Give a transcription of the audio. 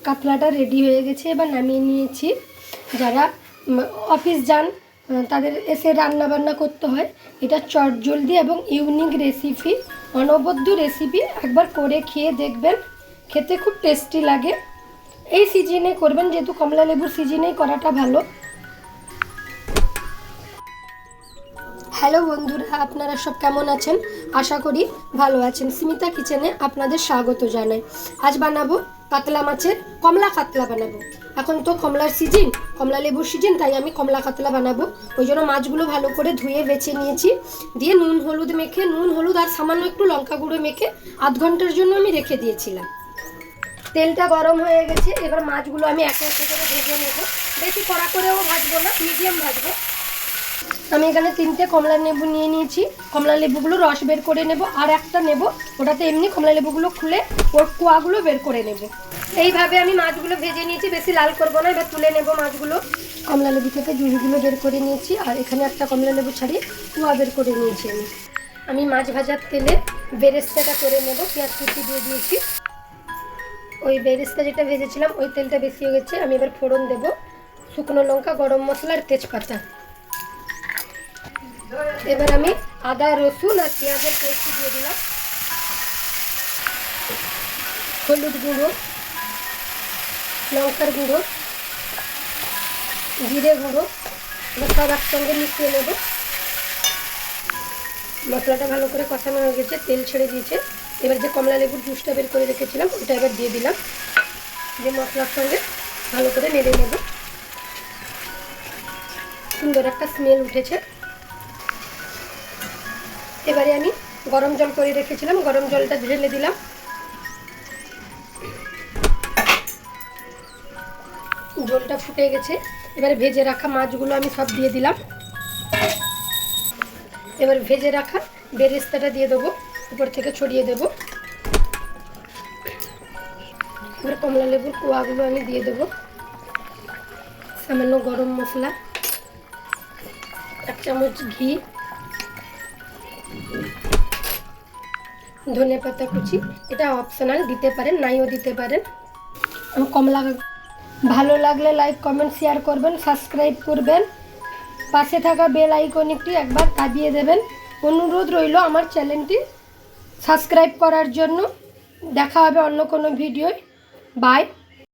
কাতলাটা ready হয়ে গেছে, এবার নামিয়ে নিয়েছি। যারা অফিস যান তাদের এসে রান্না বান্না করতে হয়। এটা চটজলদি এবং ইউনিক রেসিপি, অনবদ্য রেসিপি। একবার করে খেয়ে দেখবেন, খেতে খুব টেস্টি লাগে। এই সিজনে করবেন, যেহেতু কমলা লেবুর সিজনেই করাটা ভালো। হ্যালো বন্ধুরা, আপনারা সব কেমন আছেন? আশা করি ভালো আছেন। স্মিতা কিচেনে আপনাদের স্বাগত জানাই। আজ বানাবো কাতলা মাছের কমলা কাতলা বানাবো। এখন তো কমলার সিজন, কমলা লেবুর সিজন, তাই আমি কমলা কাতলা বানাবো। ওই জন্য মাছগুলো ভালো করে ধুয়ে বেছে নিয়েছি, দিয়ে নুন হলুদ মেখে, নুন হলুদ আর সামান্য একটু লঙ্কা গুঁড়ো মেখে আধ ঘন্টার জন্য আমি রেখে দিয়েছিলাম। তেলটা গরম হয়ে গেছে, এবার মাছগুলো আমি একে একে করে ভেজে নেব। বেশি কড়া করেও ভাজবো না, মিডিয়াম ভাজবো। আমি এখানে 3টে কমলা লেবু নিয়ে নিয়েছি। কমলা লেবুগুলো রস বের করে নেব, আর একটা নেব, ওটাতে এমনি কমলা লেবুগুলো খুলে ওর কোয়াগুলো বের করে নেব। এইভাবে আমি মাছগুলো ভেজে নিয়েছি, বেশি লাল করবো না। এবার তুলে নেব মাছগুলো। কমলা লেবু থেকে জুড়িগুলো বের করে নিয়েছি, আর এখানে একটা কমলা লেবু ছাড়িয়ে কোয়া বের করে নিয়েছি। আমি মাছ ভাজার তেলে বেরেস্তাটা করে নেব। পেঁয়াজ কুচি দিয়ে দিয়েছি। ওই বেরেস্তা যেটা ভেজেছিলাম ওই তেলটা বেশি হয়ে গেছে। আমি এবার ফোড়ন দেব, শুকনো লঙ্কা, গরম মশলা আর তেজপাতা। এবার আমি আদা রসুন আর পেঁয়াজের পেস্ট দিয়ে দিলাম, হলুদ গুঁড়ো, লঙ্কার গুঁড়ো, জিরে গুঁড়ো, সব একসঙ্গে মিশিয়ে নেব। মশলাটা ভালো করে কষানো হয়ে গেছে, তেল ছেড়ে দিয়েছে। এবার যে কমলা লেবুর জুসটা বের করে রেখেছিলাম ওটা এবার দিয়ে দিলাম, যে মশলার সঙ্গে ভালো করে নেড়ে নেব। সুন্দর একটা স্মেল উঠেছে। এবারে আমি গরম জল করে রেখেছিলাম, গরম জলটা ঢেলে দিলাম। জলটা ফুটে গেছে, এবারে ভেজে রাখা মাছগুলো আমি সব দিয়ে দিলাম। এবার ভেজে রাখা বেরেস্তাটা দিয়ে দেবো, উপর থেকে ছড়িয়ে দেবো। এবার কমলা লেবুর কোয়াগুলো আমি দিয়ে দেবো, সামান্য গরম মশলা, 1 চামচ ঘি, ধনে পাতা কুচি। এটা অপশনাল, দিতে পারেন নাইও দিতে পারেন। কমলা ভালো লাগলে লাইক কমেন্ট শেয়ার করবেন, সাবস্ক্রাইব করবেন, পাশে থাকা বেল আইকনটি একবার দাবিয়ে দেবেন। অনুরোধ রইল আমার চ্যানেলটি সাবস্ক্রাইব করার জন্য। দেখা হবে অন্য কোনো ভিডিওয়। বাই।